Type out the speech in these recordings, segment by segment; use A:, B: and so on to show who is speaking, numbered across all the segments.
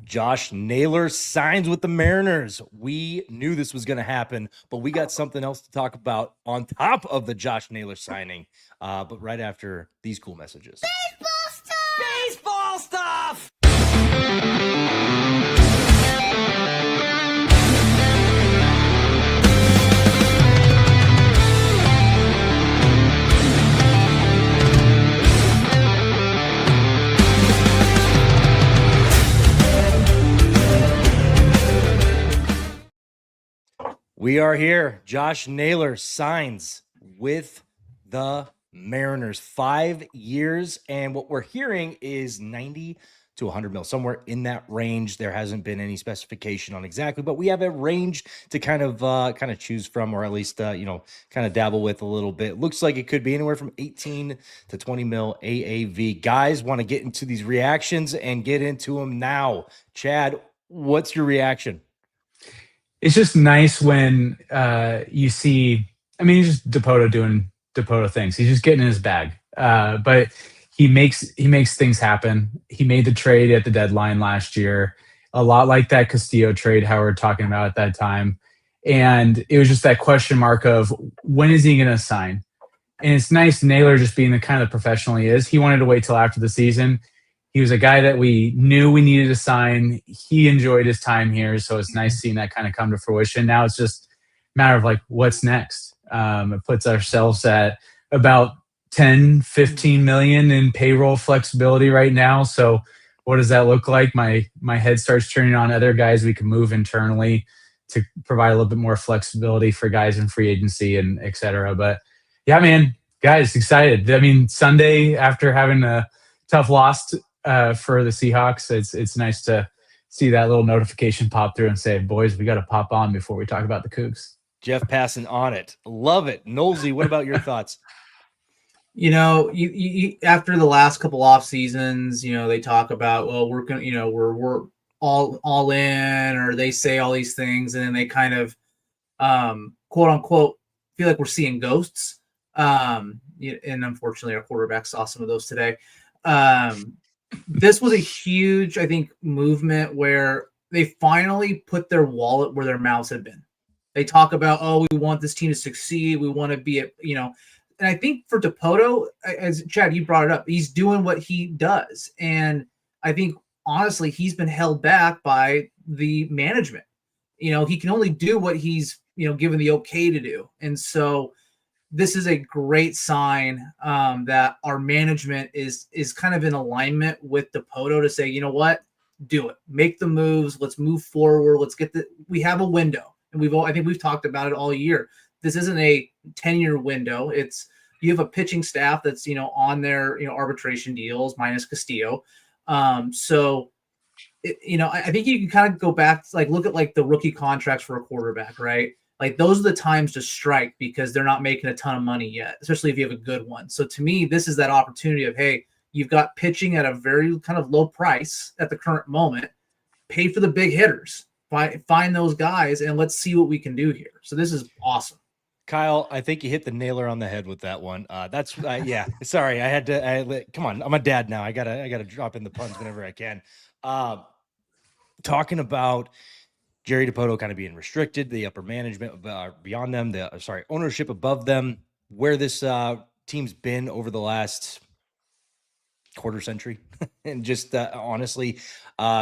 A: Josh Naylor signs with the Mariners. We knew this was going to happen, but we got something else to talk about on top of the Josh Naylor signing. But right after these cool messages.
B: Baseball stuff!
A: We are here. Josh Naylor signs with the Mariners, 5 years. And what we're hearing is 90 to 100 mil, somewhere in that range. There hasn't been any specification on exactly, but we have a range to kind of choose from, or at least, kind of dabble with a little bit. Looks like it could be anywhere from 18 to 20 mil AAV. Guys, want to get into these reactions and get into them now. Chad, what's your reaction?
C: It's just nice when you see, he's just Dipoto doing Dipoto things. He's just getting in his bag. But he makes things happen. He made the trade at the deadline last year, a lot like that Castillo trade Howard talking about at that time. And it was just that question mark of when is he going to sign? And it's nice Naylor just being the kind of professional he is. He wanted to wait till after the season. He was a guy that we knew we needed to sign. He enjoyed his time here, so it's nice seeing that kind of come to fruition. Now it's just a matter of like, what's next? It puts ourselves at about 10, 15 million in payroll flexibility right now. So what does that look like? My head starts turning on other guys we can move internally to provide a little bit more flexibility for guys in free agency and et cetera. But yeah, man, guys, excited. Sunday after having a tough loss for the Seahawks, it's nice to see that little notification pop through and say, boys, we got to pop on before we talk about the Cougs.
A: Jeff passing on it. Love it. Nolsey, what about your thoughts?
D: You after the last couple off seasons, they talk about, well, we're going to, we're all in, or they say all these things, and then they kind of quote unquote feel like we're seeing ghosts. And unfortunately our quarterback saw some of those today. This was a huge, I think, movement where they finally put their wallet where their mouths had been. They talk about, oh, we want this team to succeed. We want to be and I think for Dipoto, as Chad, you brought it up, he's doing what he does. And I think, honestly, he's been held back by the management. He can only do what he's, given the okay to do. And so this is a great sign that our management is kind of in alignment with Dipoto to say, you know what, do it, make the moves, let's move forward, we have a window, and I think we've talked about it all year. This isn't a 10-year window. You have a pitching staff that's on their arbitration deals minus Castillo. So I think you can kind of go back to look at the rookie contracts for a quarterback, right? Like, those are the times to strike because they're not making a ton of money yet, especially if you have a good one. So to me, this is that opportunity of, hey, you've got pitching at a very kind of low price at the current moment. Pay for the big hitters, find those guys, and let's see what we can do here. So this is awesome.
A: Kyle, I think you hit the nailer on the head with that one. That's yeah. Sorry, come on. I'm a dad now. I gotta drop in the puns whenever I can. Talking about Jerry Dipoto kind of being restricted, the upper management beyond them, ownership above them, where this team's been over the last quarter century, and just honestly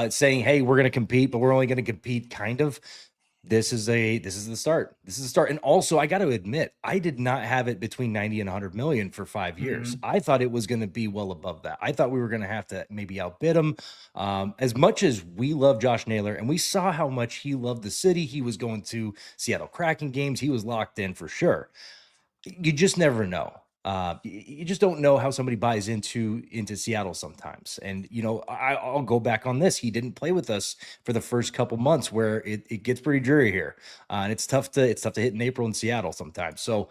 A: saying, hey, we're going to compete, but we're only going to compete kind of. This is the start. This is the start. And also, I got to admit, I did not have it between 90 and 100 million for 5 years. Mm-hmm. I thought it was going to be well above that. I thought we were going to have to maybe outbid him. As much as we love Josh Naylor, and we saw how much he loved the city, he was going to Seattle Kraken games. He was locked in for sure. You just never know. You just don't know how somebody buys into Seattle sometimes. And, I'll go back on this. He didn't play with us for the first couple months where it gets pretty dreary here. And it's tough to hit in April in Seattle sometimes. So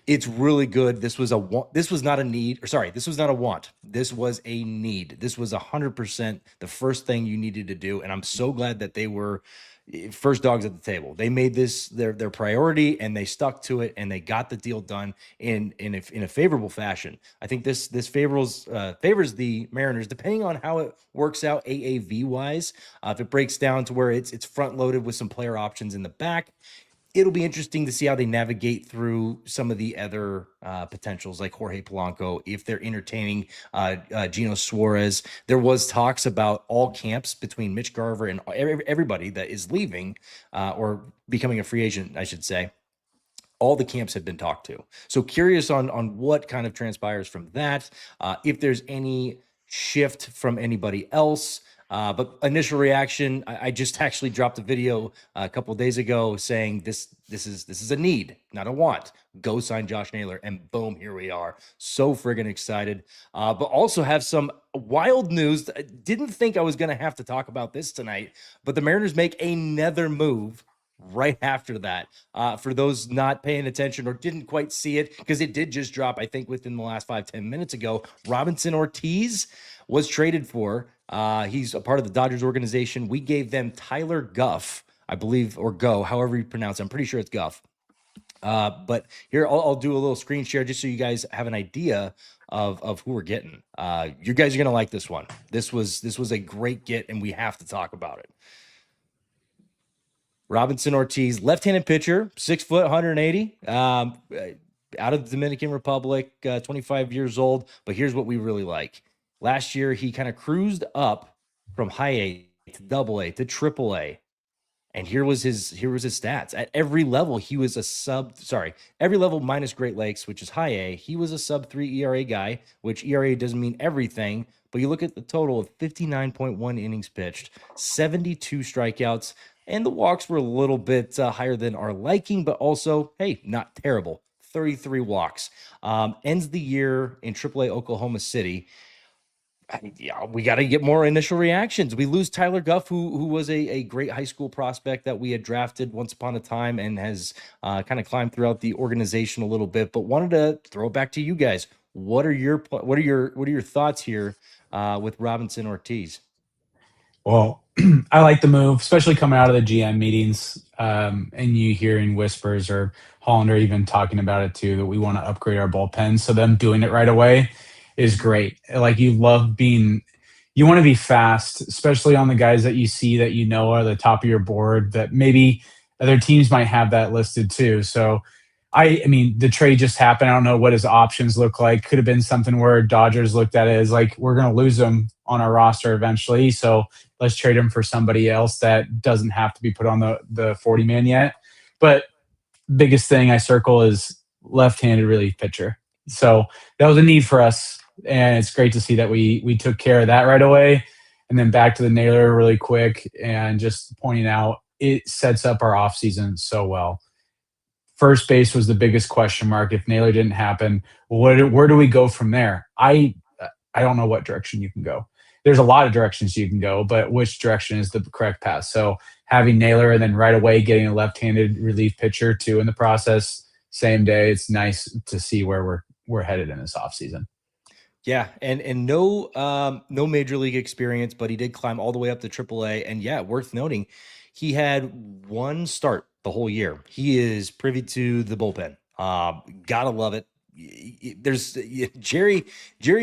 A: It's really good. This was this was not a need, or sorry, this was not a want. This was a need. This was 100% the first thing you needed to do. And I'm so glad that they were first dogs at the table. They made this their priority, and they stuck to it, and they got the deal done in a favorable fashion. I think this favors the Mariners, depending on how it works out AAV wise. If it breaks down to where it's front loaded with some player options in the back, it'll be interesting to see how they navigate through some of the other potentials like Jorge Polanco, if they're entertaining Gino Suarez. There was talks about all camps between Mitch Garver and everybody that is leaving or becoming a free agent, I should say. All the camps have been talked to. So curious on what kind of transpires from that, if there's any shift from anybody else. But initial reaction, I just actually dropped a video a couple of days ago saying this is a need, not a want. Go sign Josh Naylor, and boom, here we are. So friggin' excited. But also have some wild news. I didn't think I was going to have to talk about this tonight, but the Mariners make another move right after that. For those not paying attention or didn't quite see it, because it did just drop, I think, within the last 5-10 minutes ago, Robinson Ortiz was traded for. He's a part of the Dodgers organization. We gave them Tyler Guff, I believe, or Go, however you pronounce it. I'm pretty sure it's Guff. But here, I'll do a little screen share just so you guys have an idea of who we're getting. You guys are going to like this one. This was a great get, and we have to talk about it. Robinson Ortiz, left-handed pitcher, 6 foot, 180, out of the Dominican Republic, 25 years old. But here's what we really like. Last year, he kind of cruised up from high A to double A to triple A. And here was his stats. At every level, he was every level minus Great Lakes, which is high A, he was a sub-3 ERA guy, which ERA doesn't mean everything. But you look at the total of 59.1 innings pitched, 72 strikeouts, and the walks were a little bit higher than our liking, but also, hey, not terrible. 33 walks. Ends the year in AAA Oklahoma City. Yeah, we got to get more initial reactions. We lose Tyler Guff, who was a great high school prospect that we had drafted once upon a time and has kind of climbed throughout the organization a little bit. But wanted to throw it back to you guys. What are your thoughts here with Robinson Ortiz?
C: Well, I like the move, especially coming out of the GM meetings, and you hearing whispers or Hollander even talking about it too, that we want to upgrade our bullpen. So them doing it right away is great. Like, you want to be fast, especially on the guys that you see that you know are the top of your board, that maybe other teams might have that listed too. So I mean, the trade just happened. I don't know what his options look like. Could have been something where Dodgers looked at it as like, we're going to lose him on our roster eventually, so let's trade him for somebody else that doesn't have to be put on the 40-man yet. But biggest thing I circle is left-handed relief pitcher. So that was a need for us, and it's great to see that we took care of that right away. And then back to the Naylor really quick, and just pointing out, it sets up our offseason so well. First base was the biggest question mark. If Naylor didn't happen, where do we go from there? I don't know what direction you can go. There's a lot of directions you can go, but which direction is the correct path? So having Naylor and then right away getting a left-handed relief pitcher too in the process, same day, it's nice to see where we're headed in this offseason.
A: Yeah, and no major league experience, but he did climb all the way up to AAA. And yeah, worth noting, he had one start the whole year. He is privy to the bullpen. Gotta love it. There's Jerry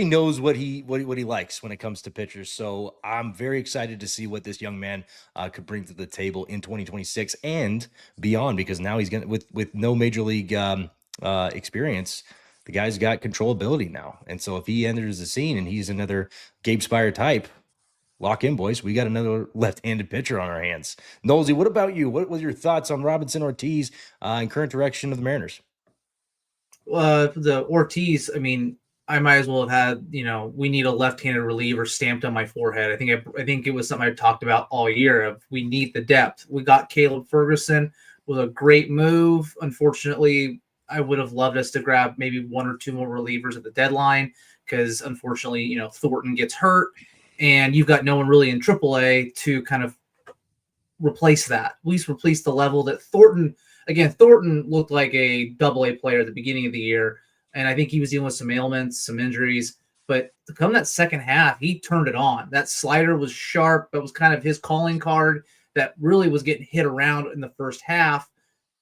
A: knows what he likes when it comes to pitchers. So I'm very excited to see what this young man could bring to the table in 2026 and beyond, because now he's gonna with no major league experience. The guy's got controllability now. And so if he enters the scene and he's another Gabe Spire type, lock in, boys. We got another left-handed pitcher on our hands. Nolsey, what about you? What was your thoughts on Robinson Ortiz and current direction of the Mariners?
D: The Ortiz, I mean, I might as well have had, we need a left-handed reliever stamped on my forehead. I think it was something I talked about all year of we need the depth. We got Caleb Ferguson, was a great move. Unfortunately, I would have loved us to grab maybe one or two more relievers at the deadline because, unfortunately, Thornton gets hurt, and you've got no one really in AAA to kind of replace that. At least replace the level that Thornton again, Thornton looked like a double-A player at the beginning of the year, and I think he was dealing with some ailments, some injuries. But to come that second half, he turned it on. That slider was sharp. That was kind of his calling card that really was getting hit around in the first half.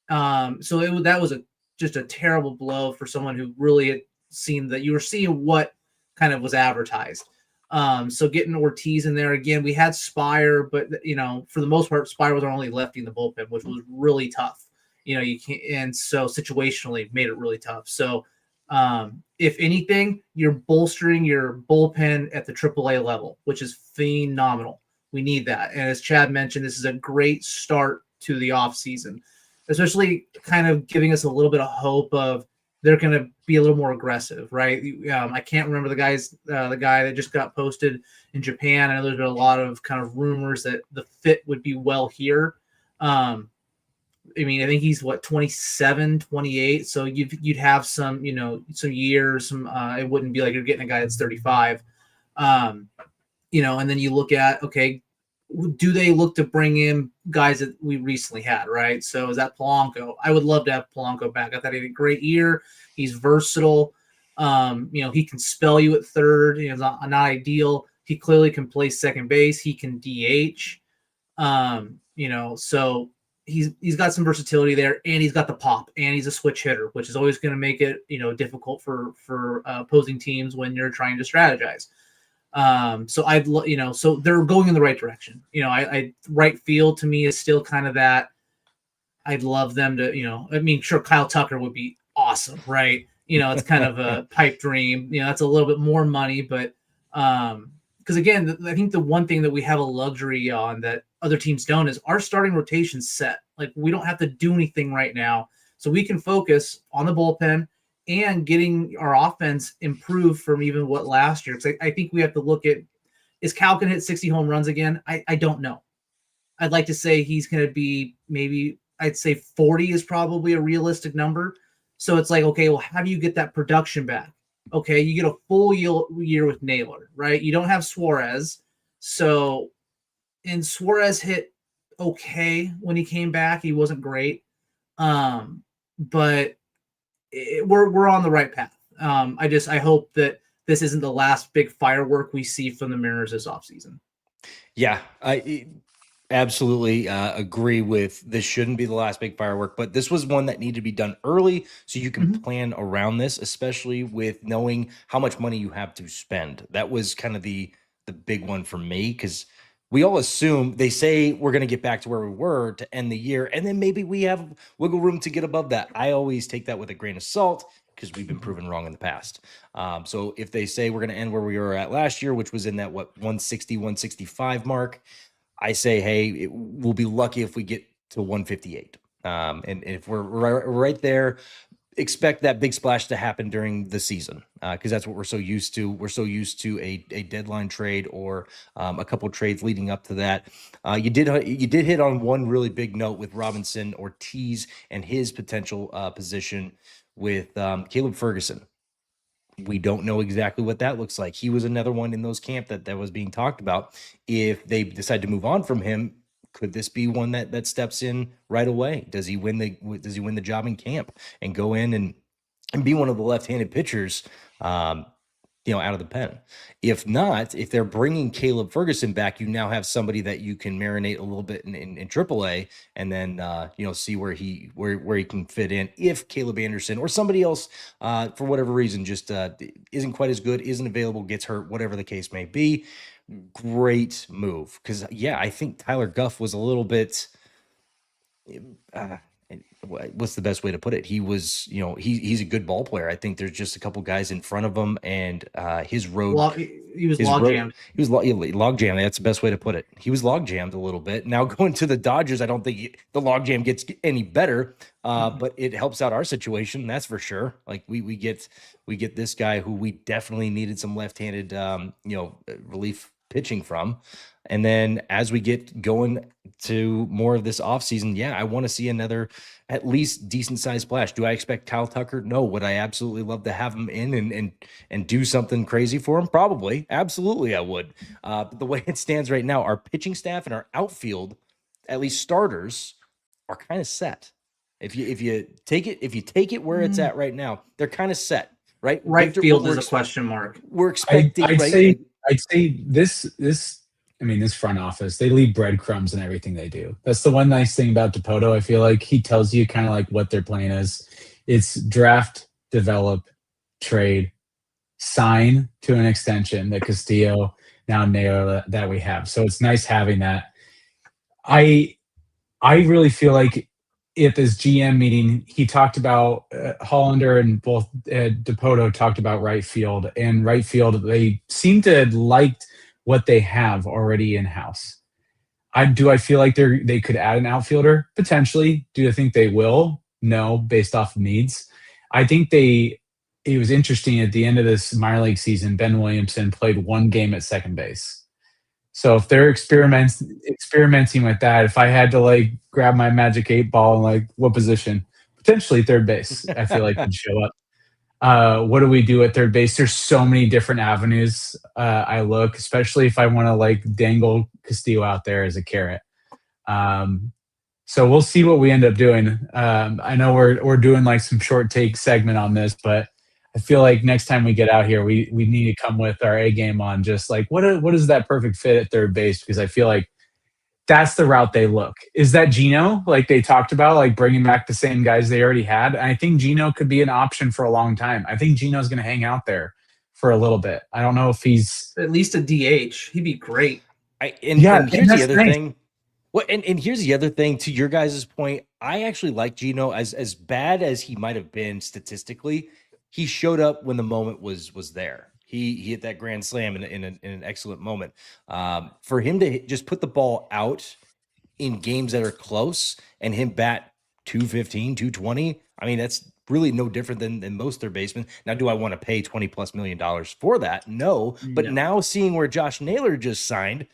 D: So that was just a terrible blow for someone who really had seen that you were seeing what kind of was advertised. So getting Ortiz in there again, we had Spire, but for the most part, Spire was our only lefty in the bullpen, which was really tough. You can't, and so situationally made it really tough. So if anything, you're bolstering your bullpen at the AAA level, which is phenomenal. We need that. And as Chad mentioned, this is a great start to the offseason, especially kind of giving us a little bit of hope of they're going to be a little more aggressive, right? I can't remember the guy that just got posted in Japan. I know there's been a lot of kind of rumors that the fit would be well here. I think he's 27, 28. So you'd have some years. It wouldn't be like you're getting a guy that's 35. And then you look at, okay, do they look to bring in guys that we recently had, right? So is that Polanco? I would love to have Polanco back. I thought he had a great year. He's versatile. He can spell you at third. Not ideal. He clearly can play second base. He can DH. So he's got some versatility there, and he's got the pop, and he's a switch hitter, which is always going to make it difficult for opposing teams when you're trying to strategize. So they're going in the right direction. Right field to me is still kind of that. I'd love them to, sure, Kyle Tucker would be awesome, right? It's kind of a pipe dream. That's a little bit more money, but because again, I think the one thing that we have a luxury on that other teams don't is our starting rotation set. Like we don't have to do anything right now, so we can focus on the bullpen and getting our offense improved from even what last year. Because I think we have to look at, is Cal going to hit 60 home runs again? I don't know. I'd like to say he's going to be I'd say 40 is probably a realistic number. So it's like, okay, well, how do you get that production back? Okay, you get a full year with Naylor, right? You don't have Suarez. And Suarez hit okay when he came back. He wasn't great. But we're on the right path. I hope that this isn't the last big firework we see from the Mariners this offseason.
A: Yeah, I absolutely agree with this shouldn't be the last big firework, but this was one that needed to be done early so you can plan around this, especially with knowing how much money you have to spend. That was kind of the big one for me, because we all assume they say we're going to get back to where we were to end the year, and then maybe we have wiggle room to get above that. I always take that with a grain of salt because we've been proven wrong in the past. So if they say we're going to end where we were at last year, which was in that 160, 165 mark, I say, hey, we'll be lucky if we get to 158. And if we're right there, expect that big splash to happen during the season, because that's what we're so used to. We're so used to a deadline trade or a couple trades leading up to that. You did hit on one really big note with Robinson Ortiz and his potential position with Caleb Ferguson. We don't know exactly what that looks like. He was another one in those camp that was being talked about. If they decide to move on from him, could this be one that steps in right away? Does he win the job in camp and go in and be one of the left-handed pitchers, out of the pen? If not, if they're bringing Caleb Ferguson back, you now have somebody that you can marinate a little bit in AAA, and then see where he can fit in. If Caleb Anderson or somebody else, for whatever reason, just isn't quite as good, isn't available, gets hurt, whatever the case may be, great move. Because I think Tyler Guff was a little bit. What's the best way to put it? He was, he's a good ball player. I think there's just a couple guys in front of him, and his road.
D: He was log jammed.
A: He was log jammed. That's the best way to put it. He was log jammed a little bit. Now going to the Dodgers, I don't think the log jam gets any better, but it helps out our situation. That's for sure. Like we get this guy who we definitely needed some left-handed, relief pitching from. And then as we get going to more of this offseason, I want to see another at least decent sized splash. Do I expect Kyle Tucker? No. Would I absolutely love to have him in and do something crazy for him? Probably. Absolutely, I would. But the way it stands right now, our pitching staff and our outfield, at least starters, are kind of set. If you take it where it's at right now, they're kind of set, right?
D: Right
A: Victor,
D: field is a question mark.
A: We're expecting,
C: I'd
A: right?
C: say this. I mean, this front office, they leave breadcrumbs in everything they do. That's the one nice thing about Dipoto. I feel like he tells you kind of like what their plan is. It's draft, develop, trade, sign to an extension, the Castillo, now Naylor that we have. So it's nice having that. I really feel like at this GM meeting, he talked about Hollander and both Dipoto talked about right field. And right field, they seem to have liked what they have already in house. I feel like they could add an outfielder potentially. Do I think they will? No, based off of needs. I think it was interesting at the end of this minor league season, Ben Williamson played one game at second base. So if they're experimenting with that, if I had to like grab my magic 8 ball and like what position? Potentially third base, I feel like would show up. What do we do at third base? There's so many different avenues I look, especially if I want to like dangle Castillo out there as a carrot. So we'll see what we end up doing. I know we're doing like some short take segment on this, but I feel like next time we get out here, we need to come with our A game on just like what is that perfect fit at third base? Because I feel like that's the route they look. Is that Gino, like they talked about, like bringing back the same guys they already had? And I think Gino could be an option for a long time. I think Gino's going to hang out there for a little bit. I don't know if he's
D: at least a DH. He'd be great.
A: And here's the other thing. Well, and here's the other thing to your guys' point. I actually like Gino as bad as he might have been statistically. He showed up when the moment was there. He hit that grand slam in an excellent moment. For him to just put the ball out in games that are close and him bat 215, 220, I mean, that's really no different than most third basemen. Now, do I want to pay $20+ million for that? No. But now seeing where Josh Naylor just signed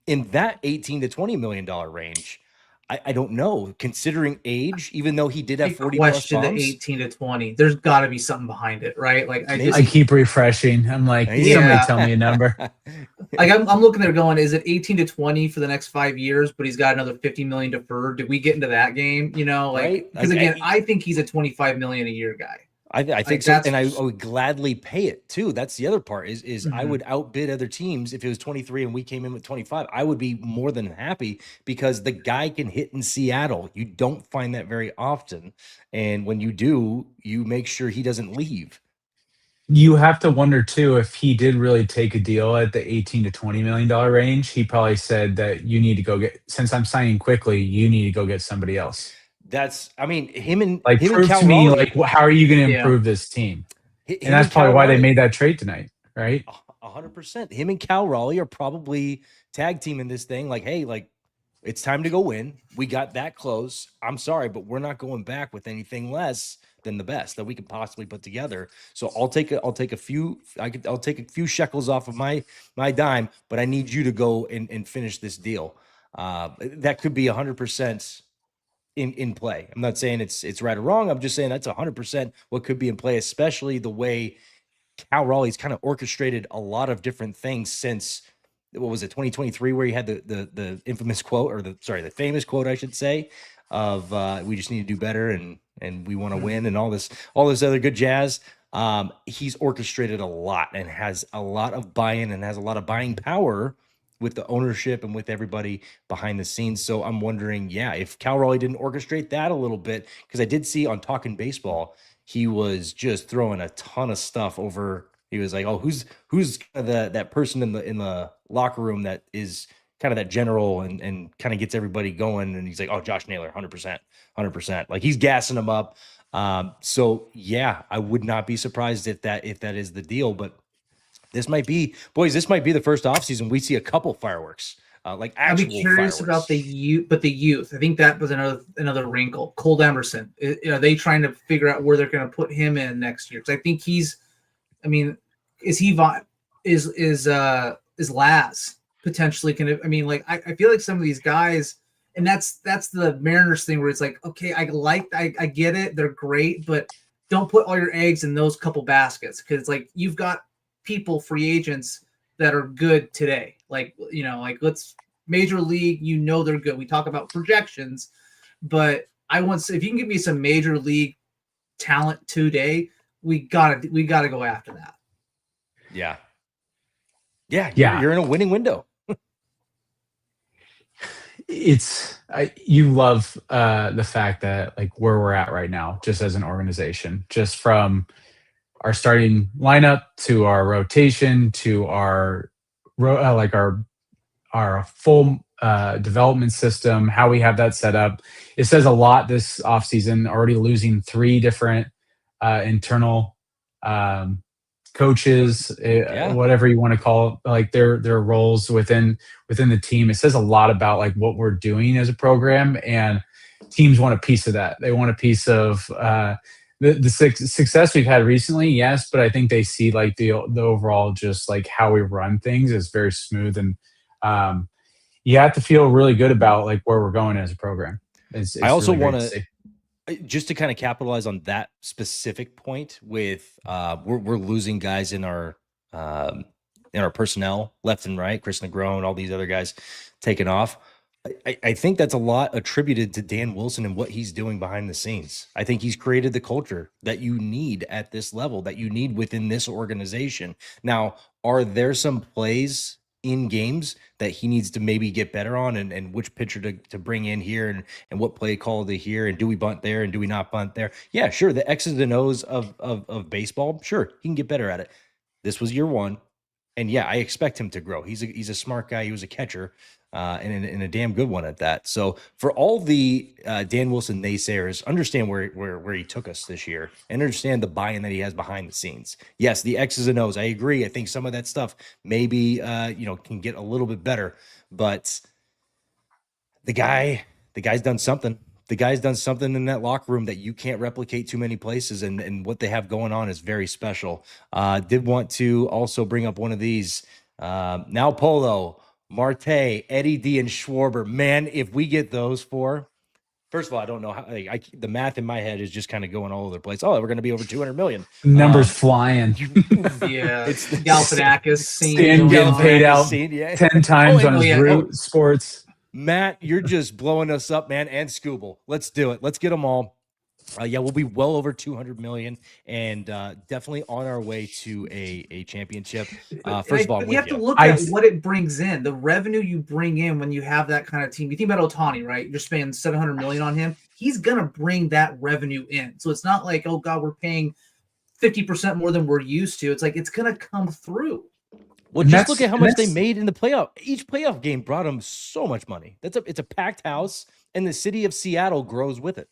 A: in that $18 to $20 million range, I don't know, considering age, even though he did have 40
D: question
A: plus bombs.
D: The 18 to 20. There's got to be something behind it, right? Like
C: I keep refreshing. I'm like, somebody tell me a number.
D: Like I'm looking there going, is it 18 to 20 for the next 5 years? But he's got another 50 million deferred. Did we get into that game? You know, like because again, I think he's a 25 million a year guy.
A: I think so, and I would gladly pay it too. That's the other part is I would outbid other teams if it was 23 and we came in with 25. I would be more than happy because the guy can hit in Seattle. You don't find that very often, and when you do, you make sure he doesn't leave.
C: You have to wonder too if he did really take a deal at the 18 to $20 million range. He probably said that you need to go get, since I'm signing quickly, you need to go get somebody else.
A: That's, I mean, him and
C: prove to me, like, how are you going to improve this team? And that's probably why they made that trade tonight, right?
A: 100%. Him and Cal Raleigh are probably tag teaming this thing. Like, hey, like, it's time to go win. We got that close. I'm sorry, but we're not going back with anything less than the best that we could possibly put together. So I'll take a few shekels off of my dime, but I need you to go and finish this deal. That could be 100%. In play. I'm not saying it's right or wrong. I'm just saying that's 100% what could be in play, especially the way Cal Raleigh's kind of orchestrated a lot of different things since, what was it, 2023, where he had the infamous quote, or the famous quote, I should say, of we just need to do better and we want to win and all this other good jazz. He's orchestrated a lot and has a lot of buy-in and has a lot of buying power with the ownership and with everybody behind the scenes. So I'm wondering, if Cal Raleigh didn't orchestrate that a little bit, because I did see on Talking Baseball, he was just throwing a ton of stuff over. He was like, oh, who's that person in the locker room that is kind of that general and kind of gets everybody going. And he's like, oh, Josh Naylor, 100%. Like, he's gassing them up. So I would not be surprised if that is the deal, but this might be the first offseason we see a couple fireworks, like actual. I'd be
D: curious about the youth. I think that was another wrinkle. Cole Emerson. Are they trying to figure out where they're going to put him in next year? Because I think is Laz potentially going to? I mean, like I feel like some of these guys, and that's the Mariners thing where it's like, okay, I get it, they're great, but don't put all your eggs in those couple baskets, because it's like you've got people, free agents that are good today. Like, let's major league, they're good. We talk about projections, but I want if you can give me some major league talent today, we gotta go after that.
A: Yeah.
C: Yeah.
A: You're in a winning window.
C: You love the fact that like where we're at right now, just as an organization, just from our starting lineup to our rotation to our like our full development system, how we have that set up. It says a lot this offseason, already losing 3 different internal coaches, whatever you want to call it, like their roles within the team. It says a lot about like what we're doing as a program, and teams want a piece of that. They want a piece of the success we've had recently, yes, but I think they see like the overall just like how we run things is very smooth, and you have to feel really good about like where we're going as a program. It's
A: I also
C: really great
A: want
C: to see.
A: just to kind of capitalize on that specific point with we're losing guys in our personnel left and right. Chris Negron, all these other guys taking off. I think that's a lot attributed to Dan Wilson and what he's doing behind the scenes. I think he's created the culture that you need at this level, that you need within this organization. Now, are there some plays in games that he needs to maybe get better on, and which pitcher to bring in here, and what play call to here, and do we bunt there and do we not bunt there? Yeah, sure. The X's and O's of baseball, sure, he can get better at it. This was year 1. And yeah, I expect him to grow. He's a smart guy. He was a catcher, and a damn good one at that. So for all the Dan Wilson naysayers, understand where he took us this year, and understand the buy-in that he has behind the scenes. Yes, the X's and O's. I agree. I think some of that stuff maybe can get a little bit better, but the guy's done something. The guy's done something in that locker room that you can't replicate too many places, and what they have going on is very special. Did want to also bring up one of these. Now Polo, Marte, Eddie D, and Schwarber. Man, if we get those 4, first of all, I don't know how the math in my head is just kind of going all over the place. Oh, we're going to be over 200 million.
C: Numbers flying.
D: Yeah, it's the Galifianakis scene.
C: Stan getting paid out
A: scene, yeah.
C: 10 times on his root sports.
A: Matt, you're just blowing us up, man. And Scooble. Let's do it. Let's get them all. We'll be well over 200 million, and definitely on our way to a championship. First of all,
D: you have to look at what it brings in, the revenue you bring in when you have that kind of team. You think about Ohtani, right? You're spending 700 million on him. He's gonna bring that revenue in. So it's not like, oh God, we're paying 50% more than we're used to. It's like it's gonna come through.
A: Well, just look at how much they made in the playoff. Each playoff game brought them so much money. It's a packed house, and the city of Seattle grows with it.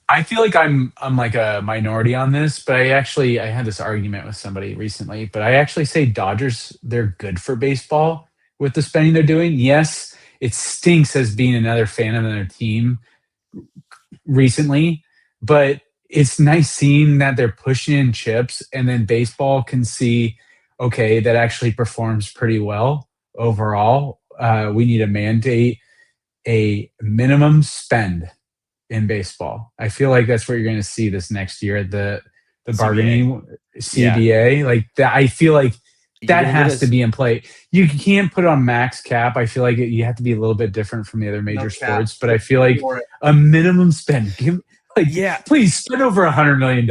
C: I feel like I'm like a minority on this, but I had this argument with somebody recently, but I actually say Dodgers, they're good for baseball with the spending they're doing. Yes, it stinks as being another fan of their team recently, but it's nice seeing that they're pushing in chips, and then baseball can see, okay, that actually performs pretty well overall. We need to mandate a minimum spend in baseball. I feel like that's what you're going to see this next year. The bargaining CBA, like that. I feel like that has to be in play. You can't put it on max cap. I feel like you have to be a little bit different from the other major sports, but I feel like a minimum spend. Please spend over $100 million.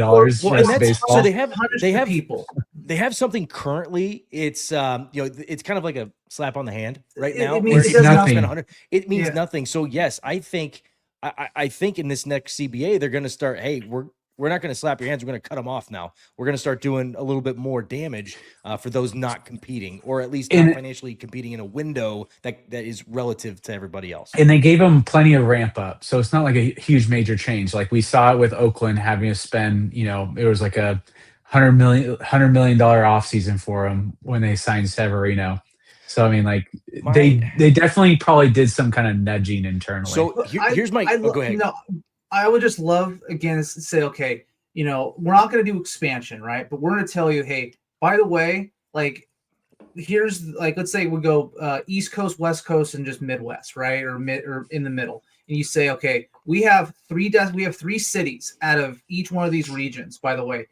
C: Baseball.
A: So they have people. They have something currently. It's it's kind of like a slap on the hand right now.
D: It means
C: nothing.
A: It means nothing. So yes, I think in this next CBA they're going to start. Hey, we're not going to slap your hands. We're going to cut them off now. We're going to start doing a little bit more damage for those not competing, or at least not financially competing in a window that is relative to everybody else.
C: And they gave them plenty of ramp up. So it's not like a huge major change. Like we saw it with Oakland having to spend, it was like a $100 million offseason for them when they signed Severino. So, I mean, like they definitely probably did some kind of nudging internally.
A: So here's my, go ahead.
D: I would just love, again, to say, okay, we're not going to do expansion, right? But we're going to tell you, hey, by the way, like, here's, like, let's say we go East Coast, West Coast, and just Midwest, right? Or in the middle. And you say, okay, we have three cities out of each one of these regions, by the way.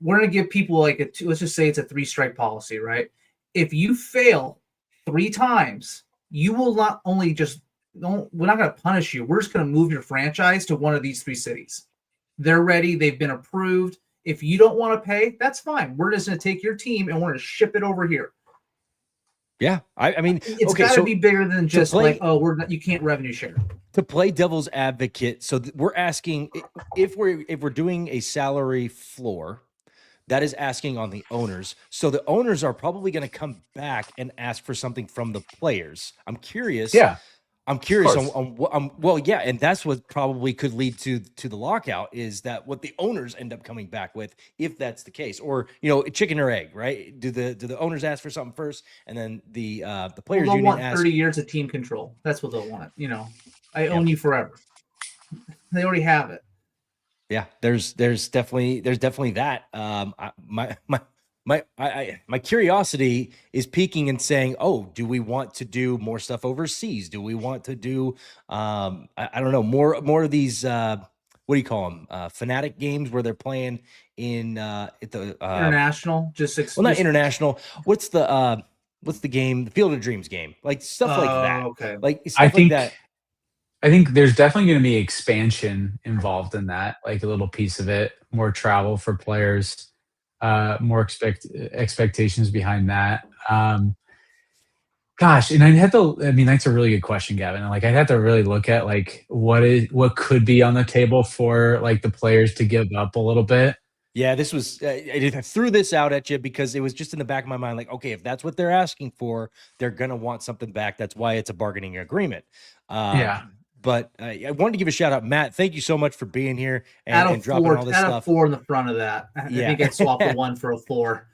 D: We're going to give people like let's just say it's a 3-strike policy, right? If you fail 3 times, you will not only just we're not going to punish you. We're just going to move your franchise to one of these 3 cities. They're ready. They've been approved. If you don't want to pay, that's fine. We're just going to take your team and we're going to ship it over here.
A: Yeah, I mean,
D: It's
A: okay,
D: got to
A: so
D: be bigger than just
A: play-
D: like, oh, you can't revenue share.
A: to play devil's advocate, so we're asking if we're doing a salary floor, that is asking on the owners. So the owners are probably going to come back and ask for something from the players. I'm curious.
C: Yeah.
A: I'm curious
C: course.
A: on what. Well, yeah, and that's what probably could lead to the lockout is that what the owners end up coming back with, if that's the case, or chicken or egg, right? Do the owners ask for something first, and then the players
D: They'll
A: union
D: want
A: asks?
D: 30 years of team control. That's what they'll want. I own you forever. They already have it.
A: Yeah, there's definitely that. My curiosity is peaking and saying, oh, do we want to do more stuff overseas? Do we want to do I don't know, more of these what do you call them? Fanatic games where they're playing in at the
D: International,
A: not international. What's the game? The Field of Dreams game, like stuff like that.
D: Okay,
A: like stuff like that.
C: I think there's definitely going to be expansion involved in that, like a little piece of it, more travel for players, more expectations behind that. Gosh, and that's a really good question, Gavin. Like, I'd have to really look at like what could be on the table for like the players to give up a little bit.
A: Yeah, this was I threw this out at you because it was just in the back of my mind, like, okay, if that's what they're asking for, they're gonna want something back. That's why it's a bargaining agreement.
C: Yeah.
A: But I wanted to give a shout out, Matt. Thank you so much for being here and dropping all this stuff.
D: Add a 4 in the front of that. I think I'd swap the 1 for a 4.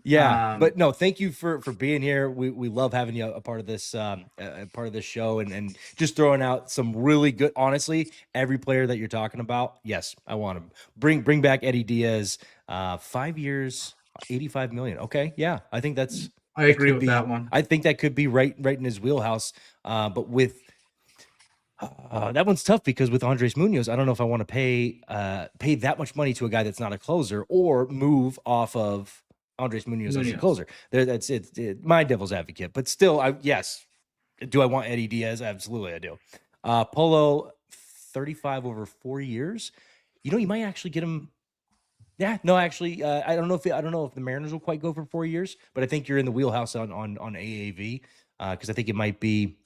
A: Yeah, but no, thank you for being here. We love having you a part of this show and just throwing out some really good. Honestly, every player that you're talking about, yes, I want him. Bring back Eddie Diaz. 5 years, $85 million. Okay, yeah, I think
D: I agree with that one.
A: I think that could be right in his wheelhouse. But with that one's tough because with Andres Munoz, I don't know if I want to pay that much money to a guy that's not a closer or move off of Andres Munoz as a closer. That's it. My devil's advocate, but still, yes. Do I want Eddie Diaz? Absolutely, I do. Polo, 35 over 4 years. You might actually get him. Yeah, no, actually, I don't know if the Mariners will quite go for 4 years, but I think you're in the wheelhouse on AAV because I think it might be.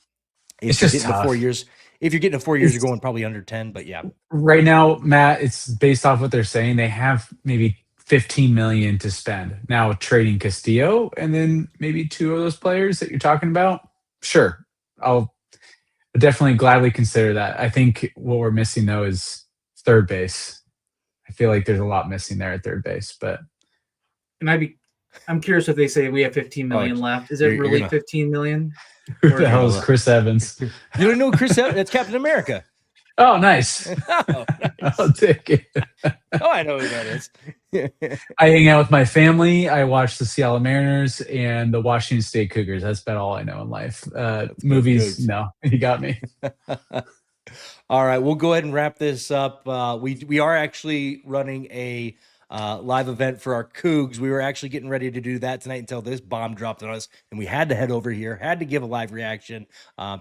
C: It's just
A: tough. 4 years. If you're getting to 4 years, you're going probably under 10. But yeah,
C: right now, Matt, it's based off what they're saying. They have maybe $15 million to spend now, trading Castillo, and then maybe 2 of those players that you're talking about. Sure, I'll definitely gladly consider that. I think what we're missing though is third base. I feel like there's a lot missing there at third base, but
D: I'm curious if they say we have 15 million left. Is it really 15 million?
C: Who the hell is Chris Evans?
A: You don't know Chris Evans? That's Captain America.
C: Oh, nice.
A: Oh, nice.
C: I'll take it.
A: Oh, I know who that is.
C: I hang out with my family. I watch the Seattle Mariners and the Washington State Cougars. That's about all I know in life. Movies, no. You got me.
A: All right, we'll go ahead and wrap this up. We are actually running a live event for our Cougs. We were actually getting ready to do that tonight until this bomb dropped on us, and we had to head over here, had to give a live reaction.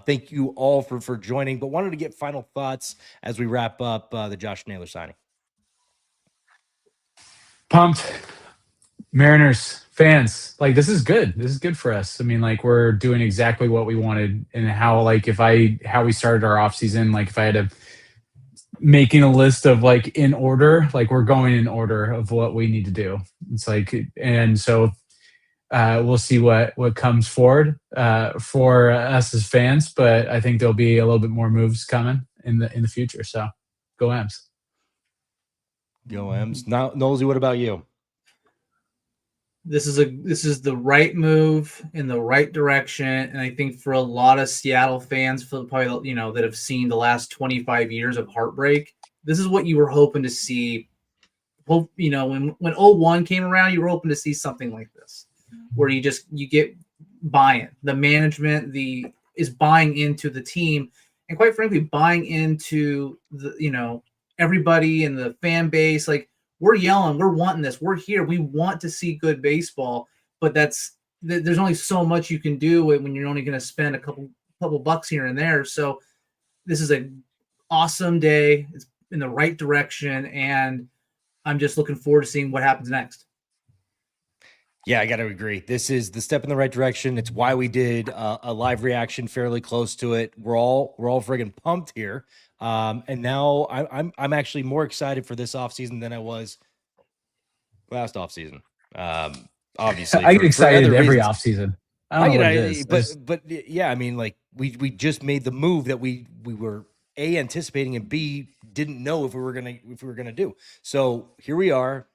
A: Thank you all for joining, but wanted to get final thoughts as we wrap up the Josh Naylor signing.
C: Pumped. Mariners fans, like, this is good. This is good for us. I mean, like, we're doing exactly what we wanted, and how we started our off season. Like, if I had to making a list of like in order, like we're going in order of what we need to do. It's like, and so we'll see what comes forward for us as fans, but I think there'll be a little bit more moves coming in the future. So go M's.
A: Go M's. Now, Nosey, what about you?
D: This is the right move in the right direction, and I think for a lot of Seattle fans, for probably that have seen the last 25 years of heartbreak, this is what you were hoping to see. Hope when 01 came around, you were hoping to see something like this, where you get buy-in. The management is buying into the team, and quite frankly, buying into the everybody in the fan base. Like, we're yelling, we're wanting this, we're here, we want to see good baseball, but there's only so much you can do when you're only going to spend a couple bucks here and there. So this is a awesome day. It's in the right direction, and I'm just looking forward to seeing what happens next.
A: Yeah, I got to agree. This is the step in the right direction. It's why we did a live reaction fairly close to it. We're all friggin' pumped here. And now I'm actually more excited for this offseason than I was last offseason. Obviously,
C: I get excited every
A: reasons.
C: offseason. I don't know what it is.
A: But yeah, I mean, like we just made the move that we were A, anticipating, and B, didn't know if we were gonna do. So here we are.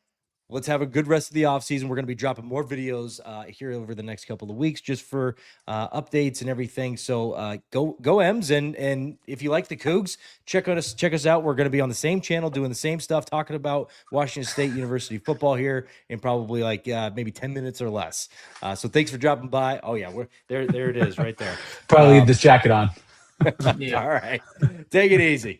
A: Let's have a good rest of the offseason. We're going to be dropping more videos here over the next couple of weeks just for updates and everything. So go M's, and if you like the Cougs, check us out. We're going to be on the same channel doing the same stuff, talking about Washington State University football here in probably like maybe 10 minutes or less. So thanks for dropping by. Oh yeah, we're there. There it is, right there.
C: Probably leave this jacket on.
A: All right, take it easy.